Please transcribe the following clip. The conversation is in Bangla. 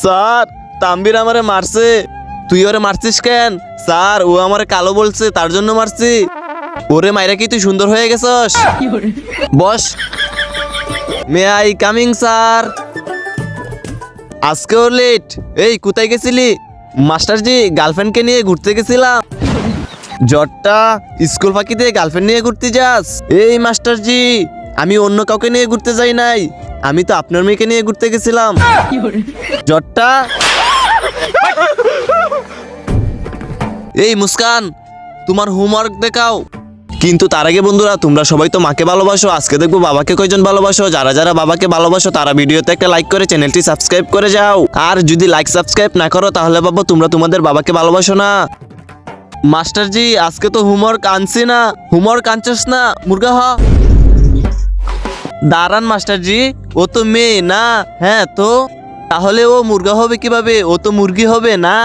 স্যার, তাম্বির আমারে মারছে। তুই ওরে মারছিস কেন? স্যার, ও আমারে কালো বলছে, তার জন্য মারছি। ওরে মাইরা কি তুই সুন্দর হয়ে গেছস? বস। May I coming sir? আজকেও লেট। এই কোথায় গেছিলি? মাস্টারজি, গার্লফ্রেন্ডকে নিয়ে ঘুরতে গেছিলাম। জ্বরটা স্কুল ফাঁকি দিয়ে গার্লফ্রেন্ড নিয়ে ঘুরতে যাস? এই মাস্টারজি, আমি অন্য কাউকে নিয়ে ঘুরতে যাই নাই, আমি তো আপনার মেয়েকে নিয়ে ঘুরতে গেছিলাম। জ্বরটা। এই মুস্কান, তোমার হোমওয়ার্ক দেখাও। কিন্তু তার আগে বন্ধুরা, তোমরা সবাই তো মাকে ভালোবাসো, আজকে দেখবো বাবাকে কয়জন ভালোবাসো। যারা যারা বাবাকে ভালোবাসো তারা ভিডিওতে একটা লাইক করে চ্যানেলটি সাবস্ক্রাইব করে যাও। আর যদি লাইক সাবস্ক্রাইব না করো তাহলে বাবা তোমরা তোমাদের বাবাকে ভালোবাসো না। মাস্টারজি, আজকে তো হোমওয়ার্ক আনছি না। হোমওয়ার্ক আনছস না, মুরগা হ। দাঁড়ান মাস্টারজি, ও তো মেয়ে না। হ্যাঁ তো, তাহলে ও মুরগা হবে কিভাবে? ও তো মুরগি হবে না।